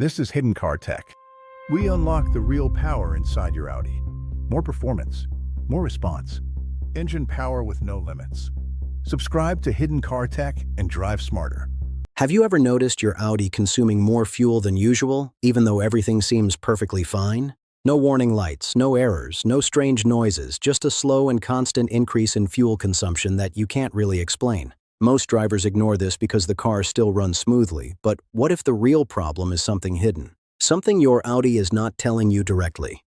This is Hidden Car Tech. We unlock the real power inside your Audi. More performance, more response, engine power with no limits. Subscribe to Hidden Car Tech and drive smarter. Have you ever noticed your Audi consuming more fuel than usual, even though everything seems perfectly fine? No warning lights, no errors, no strange noises, just a slow and constant increase in fuel consumption that you can't really explain. Most drivers ignore this because the car still runs smoothly, but what if the real problem is something hidden? Something your Audi is not telling you directly.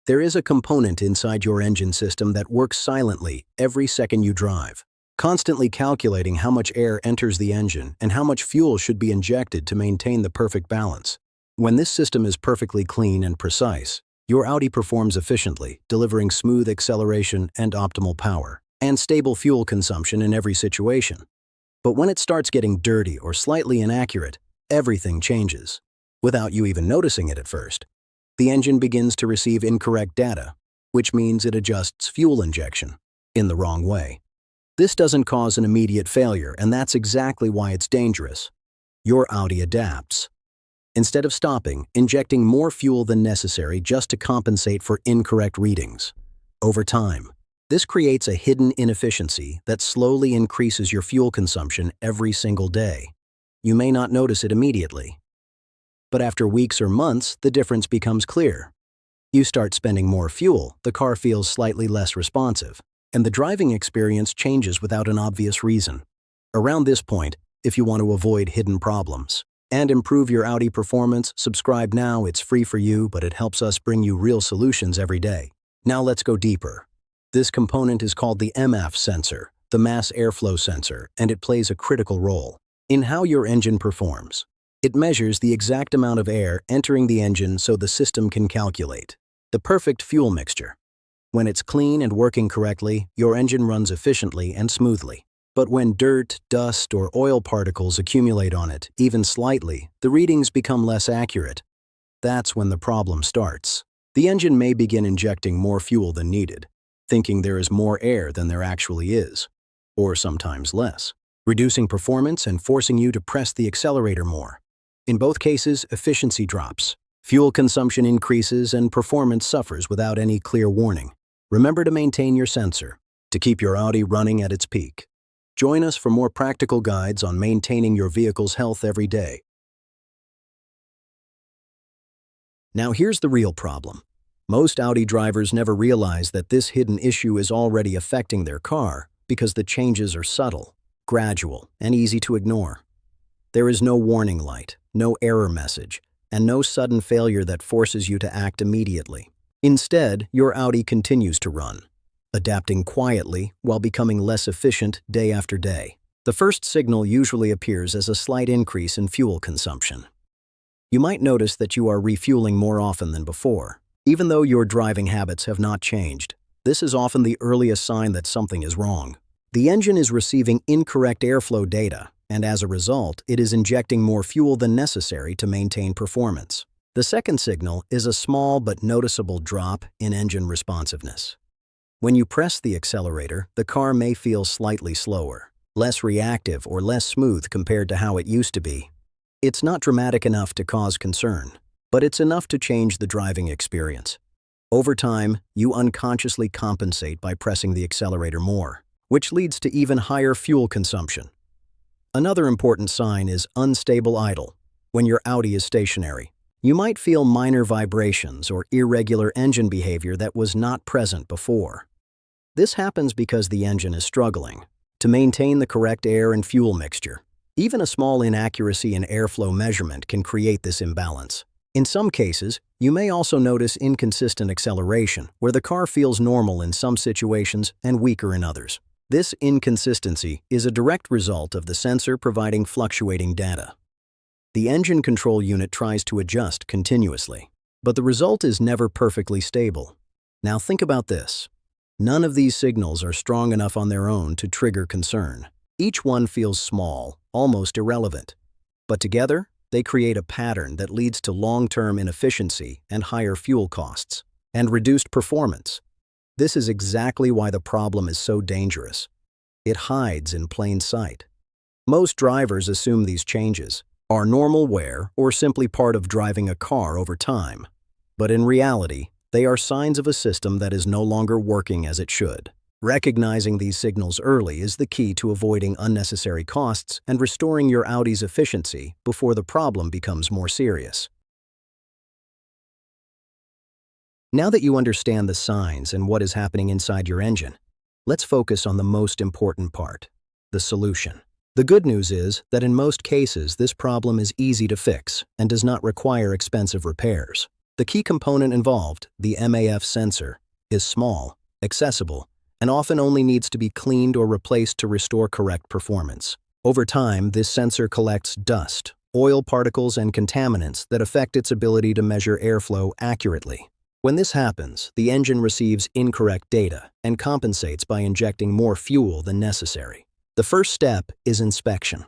There is a component inside your engine system that works silently every second you drive, constantly calculating how much air enters the engine and how much fuel should be injected to maintain the perfect balance. When this system is perfectly clean and precise, your Audi performs efficiently, delivering smooth acceleration and optimal power, and stable fuel consumption in every situation. But when it starts getting dirty or slightly inaccurate, everything changes, without you even noticing it at first. The engine begins to receive incorrect data, which means it adjusts fuel injection in the wrong way. This doesn't cause an immediate failure, and that's exactly why it's dangerous. Your Audi adapts. Instead of stopping, injecting more fuel than necessary just to compensate for incorrect readings. Over time, this creates a hidden inefficiency that slowly increases your fuel consumption every single day. You may not notice it immediately, but after weeks or months, the difference becomes clear. You start spending more fuel, the car feels slightly less responsive, and the driving experience changes without an obvious reason. Around this point, if you want to avoid hidden problems and improve your Audi performance, subscribe now. It's free for you, but it helps us bring you real solutions every day. Now let's go deeper. This component is called the MF sensor, the mass airflow sensor, and it plays a critical role in how your engine performs. It measures the exact amount of air entering the engine so the system can calculate the perfect fuel mixture. When it's clean and working correctly, your engine runs efficiently and smoothly. But when dirt, dust, or oil particles accumulate on it, even slightly, the readings become less accurate. That's when the problem starts. The engine may begin injecting more fuel than needed, thinking there is more air than there actually is, or sometimes less, reducing performance and forcing you to press the accelerator more. In both cases, efficiency drops, fuel consumption increases, and performance suffers without any clear warning. Remember to maintain your sensor to keep your Audi running at its peak. Join us for more practical guides on maintaining your vehicle's health every day. Now here's the real problem. Most Audi drivers never realize that this hidden issue is already affecting their car because the changes are subtle, gradual, and easy to ignore. There is no warning light, no error message, and no sudden failure that forces you to act immediately. Instead, your Audi continues to run, adapting quietly while becoming less efficient day after day. The first signal usually appears as a slight increase in fuel consumption. You might notice that you are refueling more often than before. Even though your driving habits have not changed, this is often the earliest sign that something is wrong. The engine is receiving incorrect airflow data, and as a result, it is injecting more fuel than necessary to maintain performance. The second signal is a small but noticeable drop in engine responsiveness. When you press the accelerator, the car may feel slightly slower, less reactive, or less smooth compared to how it used to be. It's not dramatic enough to cause concern, but it's enough to change the driving experience. Over time, you unconsciously compensate by pressing the accelerator more, which leads to even higher fuel consumption. Another important sign is unstable idle. When your Audi is stationary, you might feel minor vibrations or irregular engine behavior that was not present before. This happens because the engine is struggling to maintain the correct air and fuel mixture. Even a small inaccuracy in airflow measurement can create this imbalance. In some cases, you may also notice inconsistent acceleration, where the car feels normal in some situations and weaker in others. This inconsistency is a direct result of the sensor providing fluctuating data. The engine control unit tries to adjust continuously, but the result is never perfectly stable. Now think about this. None of these signals are strong enough on their own to trigger concern. Each one feels small, almost irrelevant. But together, they create a pattern that leads to long-term inefficiency and higher fuel costs, and reduced performance. This is exactly why the problem is so dangerous. It hides in plain sight. Most drivers assume these changes are normal wear or simply part of driving a car over time. But in reality, they are signs of a system that is no longer working as it should. Recognizing these signals early is the key to avoiding unnecessary costs and restoring your Audi's efficiency before the problem becomes more serious. Now that you understand the signs and what is happening inside your engine, let's focus on the most important part, the solution. The good news is that in most cases, this problem is easy to fix and does not require expensive repairs. The key component involved, the MAF sensor, is small, accessible, and often only needs to be cleaned or replaced to restore correct performance. Over time, this sensor collects dust, oil particles, and contaminants that affect its ability to measure airflow accurately. When this happens, the engine receives incorrect data and compensates by injecting more fuel than necessary. The first step is inspection.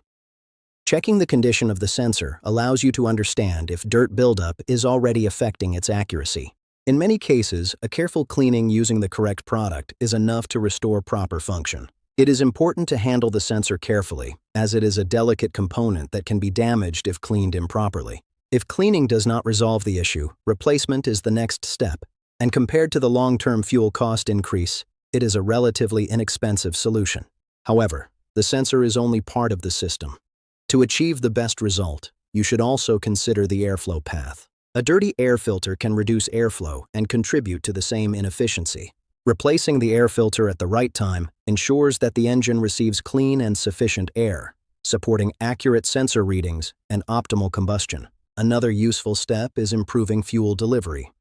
Checking the condition of the sensor allows you to understand if dirt buildup is already affecting its accuracy. In many cases, a careful cleaning using the correct product is enough to restore proper function. It is important to handle the sensor carefully, as it is a delicate component that can be damaged if cleaned improperly. If cleaning does not resolve the issue, replacement is the next step, and compared to the long-term fuel cost increase, it is a relatively inexpensive solution. However, the sensor is only part of the system. To achieve the best result, you should also consider the airflow path. A dirty air filter can reduce airflow and contribute to the same inefficiency. Replacing the air filter at the right time ensures that the engine receives clean and sufficient air, supporting accurate sensor readings and optimal combustion. Another useful step is improving fuel delivery.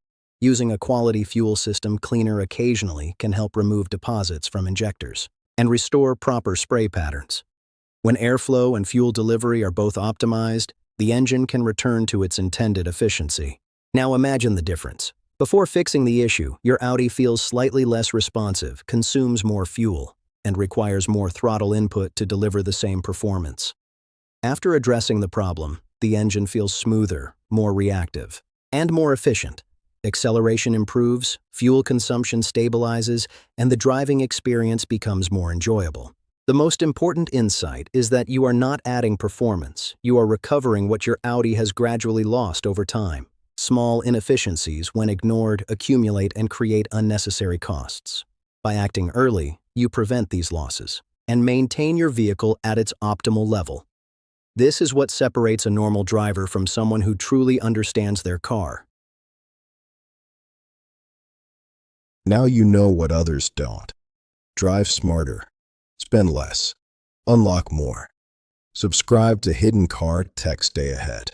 Using a quality fuel system cleaner occasionally can help remove deposits from injectors and restore proper spray patterns. When airflow and fuel delivery are both optimized, the engine can return to its intended efficiency. Now imagine the difference. Before fixing the issue, your Audi feels slightly less responsive, consumes more fuel, and requires more throttle input to deliver the same performance. After addressing the problem, the engine feels smoother, more reactive, and more efficient. Acceleration improves, fuel consumption stabilizes, and the driving experience becomes more enjoyable. The most important insight is that you are not adding performance, you are recovering what your Audi has gradually lost over time. Small inefficiencies, when ignored, accumulate and create unnecessary costs. By acting early, you prevent these losses and maintain your vehicle at its optimal level. This is what separates a normal driver from someone who truly understands their car. Now you know what others don't. Drive smarter. Spend less. Unlock more. Subscribe to Hidden Car Tech. Stay ahead.